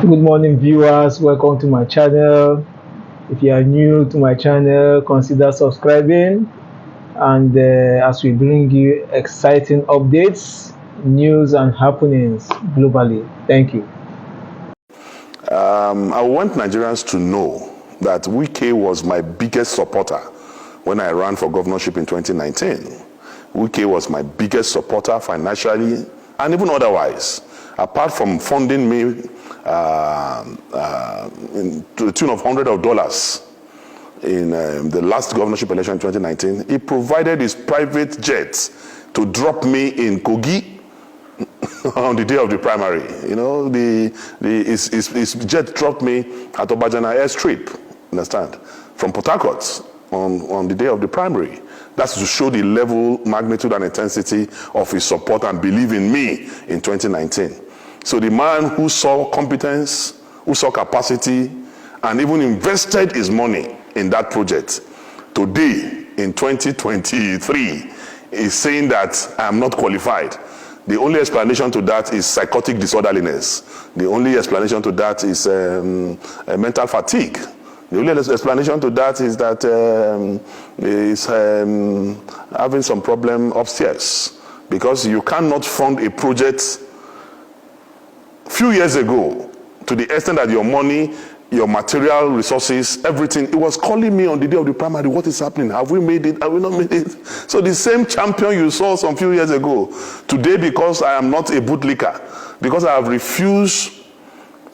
Good morning, viewers. Welcome to my channel. If you are new to my channel, consider subscribing. And as we bring you exciting updates, news, and happenings globally. Thank you. I want Nigerians to know that Wike was my biggest supporter when I ran for governorship in 2019. Wike was my biggest supporter financially and even otherwise. Apart from funding me to the tune of hundreds of dollars in the last governorship election in 2019, he provided his private jet to drop me in Kogi on the day of the primary. You know, his jet dropped me at Obajana airstrip, understand, from Port Harcourt on the day of the primary. That's to show the level, magnitude, and intensity of his support and belief in me in 2019. So the man who saw competence, who saw capacity, and even invested his money in that project, today in 2023 is saying that I am not qualified. The only explanation to that is psychotic disorderliness. The only explanation to that is mental fatigue. The only explanation to that is that he's having some problem upstairs, because you cannot fund a project few years ago to the extent that your money, your material resources, everything, it was calling me on the day of the primary, what is happening? Have we made it? Have we not made it? So the same champion you saw some few years ago, today, because I am not a bootlicker, because I have refused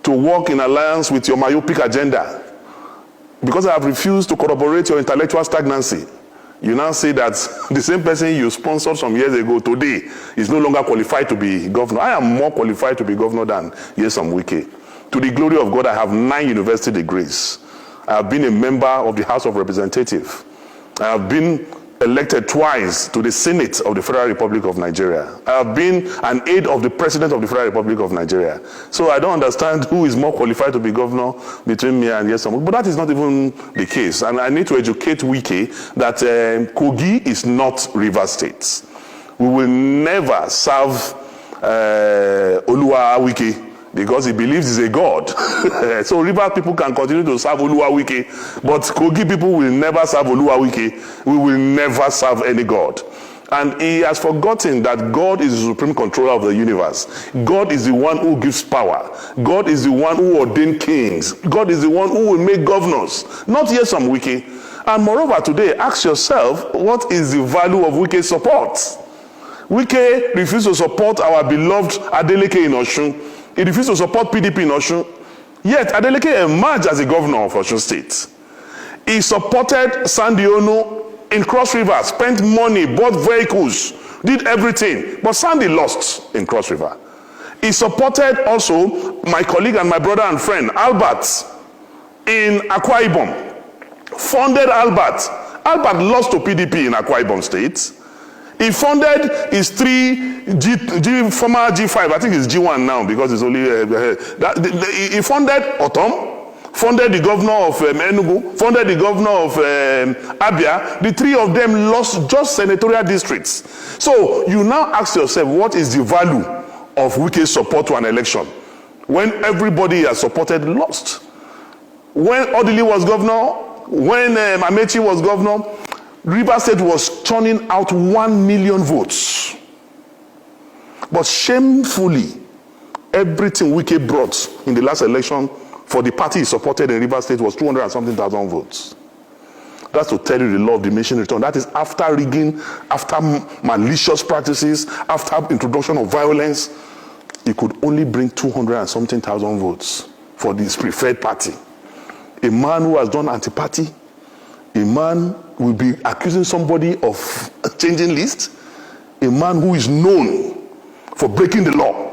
to work in alliance with your myopic agenda, because I have refused to corroborate your intellectual stagnancy, you now say that the same person you sponsored some years ago today is no longer qualified to be governor. I am more qualified to be governor than Nyesom Wike. To the glory of God, I have 9 university degrees. I have been a member of the House of Representatives. I have been elected twice to the Senate of the Federal Republic of Nigeria. I have been an aide of the President of the Federal Republic of Nigeria. So I don't understand who is more qualified to be governor between me and Nyesom. But that is not even the case. And I need to educate Wike that Kogi is not Rivers State. We will never serve Oluwa Wike, because he believes he's a god. So River people can continue to serve Oluwa Wike, but Kogi people will never serve Oluwa Wike. We will never serve any god. And he has forgotten that God is the supreme controller of the universe. God is the one who gives power. God is the one who ordained kings. God is the one who will make governors, not Nyesom Wike. And moreover, today, ask yourself, what is the value of Wike's support? Wike refused to support our beloved Adeleke in Osun. He refused to support PDP in Osun. Yet Adeleke emerged as a governor of Osun State. He supported Sandy Onu in Cross River, spent money, bought vehicles, did everything. But Sandy lost in Cross River. He supported also my colleague and my brother and friend, Albert, in Akwa Ibom. Funded Albert. Albert lost to PDP in Akwa Ibom State. He funded his 3 former G5, I think it's G1 now because it's only he funded Otom, funded the governor of Enugu, funded the governor of Abia. The 3 of them lost just senatorial districts. So you now ask yourself, what is the value of Wike's support to an election when everybody has supported lost? When Odili was governor, when Amechi was governor, Rivers State was turning out 1 million votes. But shamefully, everything Wike brought in the last election for the party he supported in Rivers State was 200 and something thousand votes. That's to tell you the law of diminishing return. That is after rigging, after malicious practices, after introduction of violence. He could only bring 200 and something thousand votes for this preferred party. A man who has done anti-party, a man will be accusing somebody of changing list, a man who is known for breaking the law.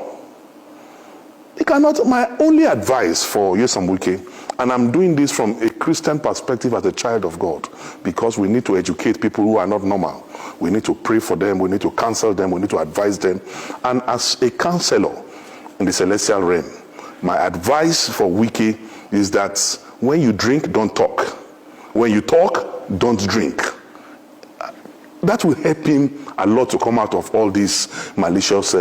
He cannot. My only advice for Nyesom Wike, and I'm doing this from a Christian perspective as a child of God, because we need to educate people who are not normal. We need to pray for them, we need to counsel them, we need to advise them. And as a counselor in the celestial realm, my advice for Wike is that when you drink, don't talk. When you talk, don't drink. That will help him a lot to come out of all these malicious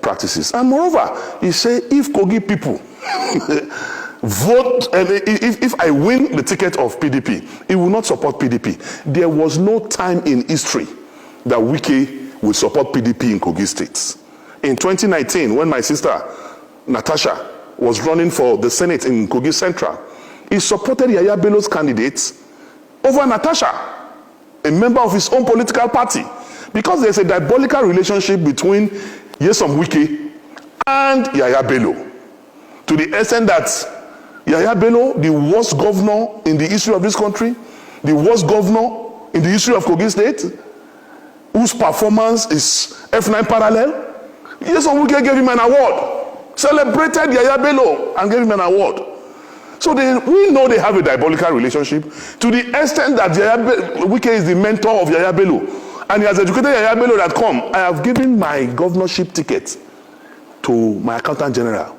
practices. And moreover, he said, if Kogi people Vote, and if I win the ticket of PDP, it will not support PDP. There was no time in history that Wike would support PDP in Kogi State. In 2019, when my sister Natasha was running for the Senate in Kogi Central, he supported Yaya Bello's candidate over Natasha, a member of his own political party, because there's a diabolical relationship between Nyesom Wike and Yaya Bello, to the extent that Yaya Bello, the worst governor in the history of this country, the worst governor in the history of Kogi State, whose performance is F9 parallel, Nyesom Wike gave him an award, celebrated Yaya Bello and gave him an award. So we know they have a diabolical relationship, to the extent that Wike is the mentor of Yaya Bello, and he has educated Yaya Bello that, come, I have given my governorship ticket to my accountant general,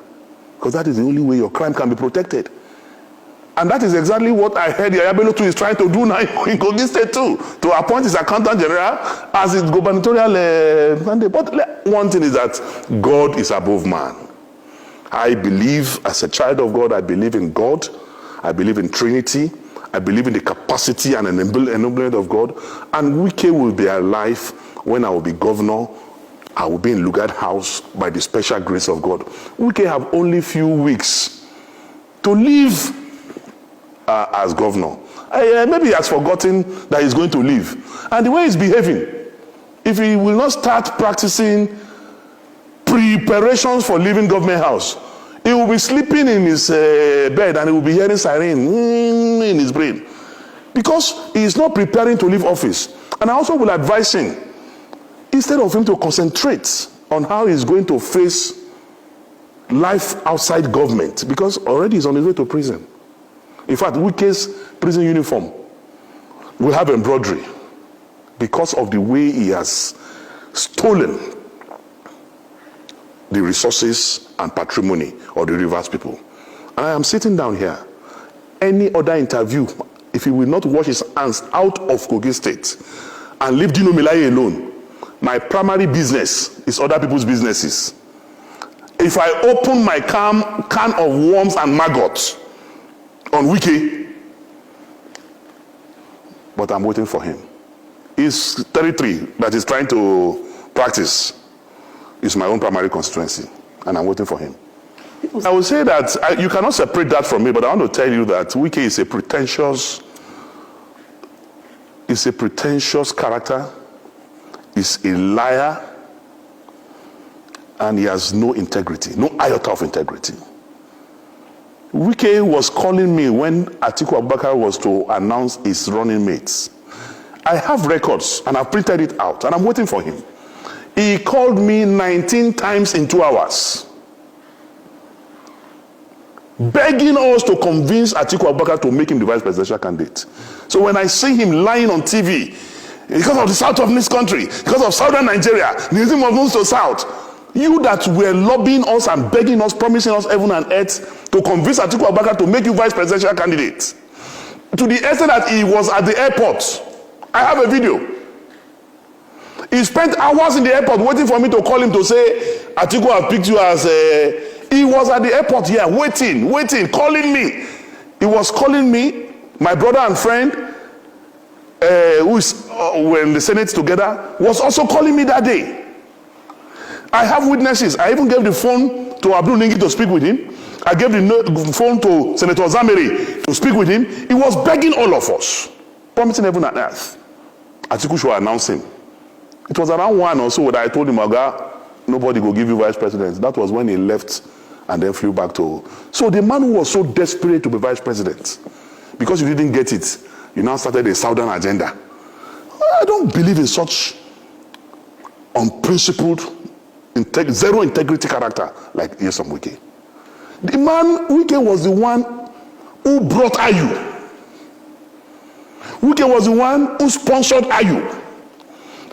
because that is the only way your crime can be protected. And that is exactly what I heard Yaya Bello too is trying to do now in Kogi State too, to appoint his accountant general as his gubernatorial mandate. But one thing is that God is above man. I believe, as a child of God, I believe in God. I believe in Trinity. I believe in the capacity and enablement of God. And Wike will be alive when I will be governor. I will be in Lugard House by the special grace of God. Wike have only few weeks to live as governor. Maybe he has forgotten that he's going to leave. And the way he's behaving, if he will not start practicing preparations for leaving government house, he will be sleeping in his bed and he will be hearing siren in his brain, because he is not preparing to leave office. And I also will advise him, instead of him to concentrate on how he's going to face life outside government, because already he's on his way to prison. In fact, Wike's prison uniform will have embroidery because of the way he has stolen the resources and patrimony of the Rivers people. And I am sitting down here. Any other interview, if he will not wash his hands out of Kogi State and leave Dino Malaye alone, my primary business is other people's businesses. If I open my can of worms and maggots on Wike, but I'm waiting for him. His territory that he's trying to practice is my own primary constituency, and I'm waiting for him. I would say that you cannot separate that from me, but I want to tell you that Wike is a pretentious character. He's a liar, and he has no integrity, no iota of integrity. Wike was calling me when Atiku Abubakar was to announce his running mates. I have records, and I've printed it out, and I'm waiting for him. He called me 19 times in 2 hours, begging us to convince Atiku Abubakar to make him the vice presidential candidate. So when I see him lying on TV, because of the south of this country, because of southern Nigeria, Nyesom moves to south, you that were lobbying us and begging us, promising us heaven and earth to convince Atiku Abubakar to make you vice presidential candidate, to the extent that he was at the airport. I have a video. He spent hours in the airport waiting for me to call him to say, Atiku has picked you as a... He was at the airport here, waiting, calling me. He was calling me, my brother and friend, who is were in the Senate together, was also calling me that day. I have witnesses. I even gave the phone to Abdul Ningi to speak with him. I gave the phone to Senator Zameri to speak with him. He was begging all of us, promising heaven and earth. Atiku should announce him. It was around 1 or so that I told him, Oga, nobody will give you vice president. That was when he left and then flew back to... So the man who was so desperate to be vice president, because you didn't get it, you now started a southern agenda. I don't believe in such unprincipled, zero integrity character like Nyesom Wike. The man, Wike was the one who brought Ayu. Wike was the one who sponsored Ayu.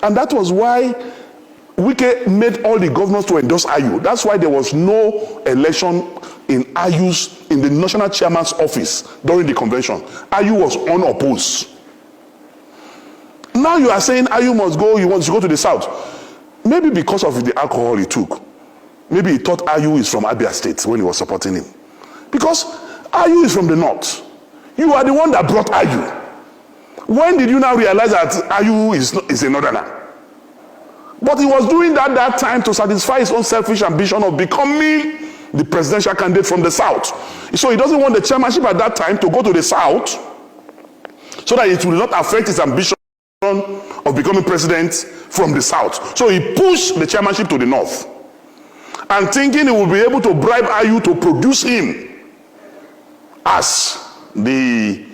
And that was why Wike made all the governors to endorse Ayu. That's why there was no election in Ayu's, in the national chairman's office during the convention. Ayu was unopposed. Now you are saying Ayu must go, you want to go to the south. Maybe because of the alcohol he took. Maybe he thought Ayu is from Abia State when he was supporting him. Because Ayu is from the north. You are the one that brought Ayu. When did you now realize that Ayu is a northerner? But he was doing that time to satisfy his own selfish ambition of becoming the presidential candidate from the south. So he doesn't want the chairmanship at that time to go to the south so that it will not affect his ambition of becoming president from the south. So he pushed the chairmanship to the north and thinking he will be able to bribe Ayu to produce him as the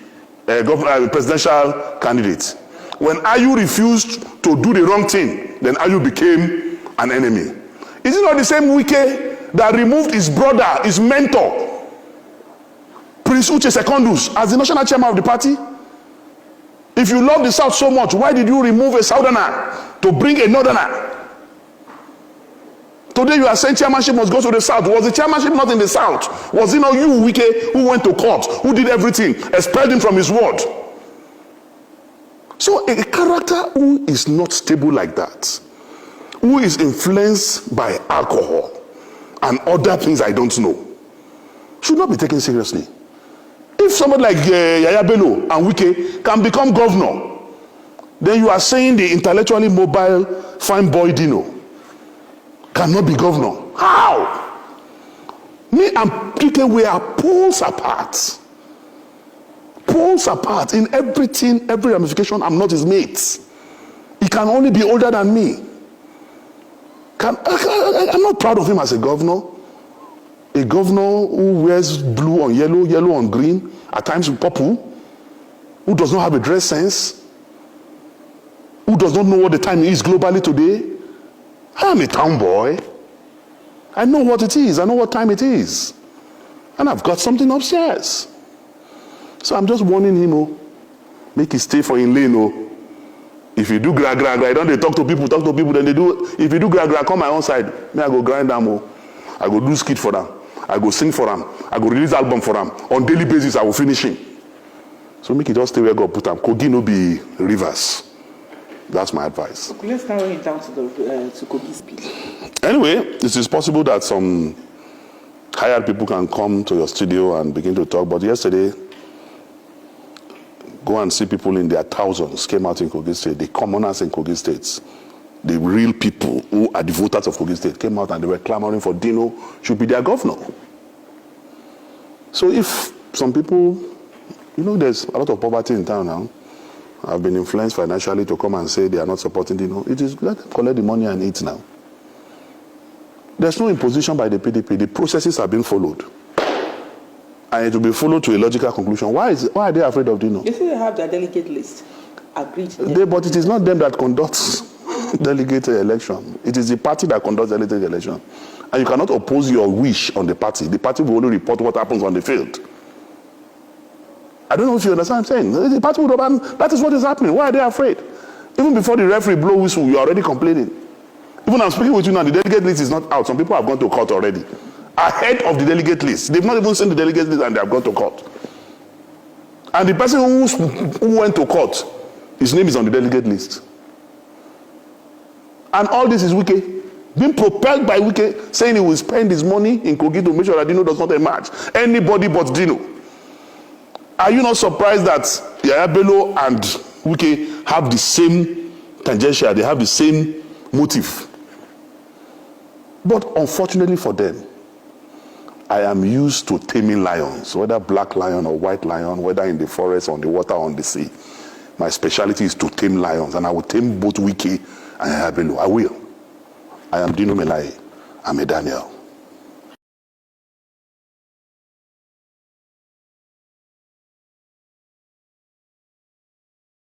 presidential candidate. When Ayu refused to do the wrong thing, then Ayu became an enemy. Is it not the same Wike that removed his brother, his mentor, Prince Uche Secondus, as the national chairman of the party? If you love the South so much, why did you remove a Southerner to bring a Northerner? Today you are saying chairmanship must go to the South. Was the chairmanship not in the South? Was it not you, Wike, who went to court, who did everything, expelled him from his ward? So a character who is not stable like that, who is influenced by alcohol and other things I don't know, should not be taken seriously. If somebody like Yaya Bello and Wike can become governor, then you are saying the intellectually mobile fine boy Dino cannot be governor. How? Me and Wike, we are poles apart. Poles apart in everything, every ramification. I'm not his mate. He can only be older than me. I'm not proud of him as a governor. A governor who wears blue on yellow, yellow on green, at times with purple, who does not have a dress sense, who does not know what the time is globally today. I'm a town boy. I know what it is. I know what time it is. And I've got something upstairs. So I'm just warning him, make it stay for in lane. If you do gra, I don't they talk to people, then they do. If you do gra, come my own side. Me, I go grind them. I go do skit for them. I go sing for them. I go release album for them. On daily basis, I will finish him. So make it just stay where God put them. Kogi no be rivers. That's my advice. Okay, let's narrow it down to Kogi's speech. Anyway, it is possible that some hired people can come to your studio and begin to talk. But yesterday, go and see people in their thousands came out in Kogi State. The commoners in Kogi State, the real people who are the voters of Kogi State came out and they were clamoring for Dino should be their governor. So if some people, there's a lot of poverty in town now, have been influenced financially to come and say they are not supporting Dino, it is let them collect the money and eat now. There's no imposition by the PDP. The processes are being followed. And it will be followed to a logical conclusion. Why are they afraid of Dino? They say they have their delegate list. Agreed. But it is not them that conducts delegate election. It is the party that conducts delegate election. And you cannot oppose your wish on the party. The party will only report what happens on the field. I don't know if you understand what I'm saying. The party will that is what is happening. Why are they afraid? Even before the referee blow whistle, you are already complaining. Even I'm speaking with you now, the delegate list is not out. Some people have gone to court already. Ahead of the delegate list. They've not even seen the delegate list and they have gone to court. And the person who went to court, his name is on the delegate list. And all this is Wike, being propelled by Wike, saying he will spend his money in Kogi to make sure that Dino does not emerge. Anybody but Dino. Are you not surprised that Yaya Bello and Wike have the same tangential, they have the same motive? But unfortunately for them, I am used to taming lions, whether black lion or white lion, whether in the forest, on the water, on the sea. My specialty is to tame lions, and I will tame both Wike and Yaya Bello. I will. I am Dino Malaye. I'm a Daniel.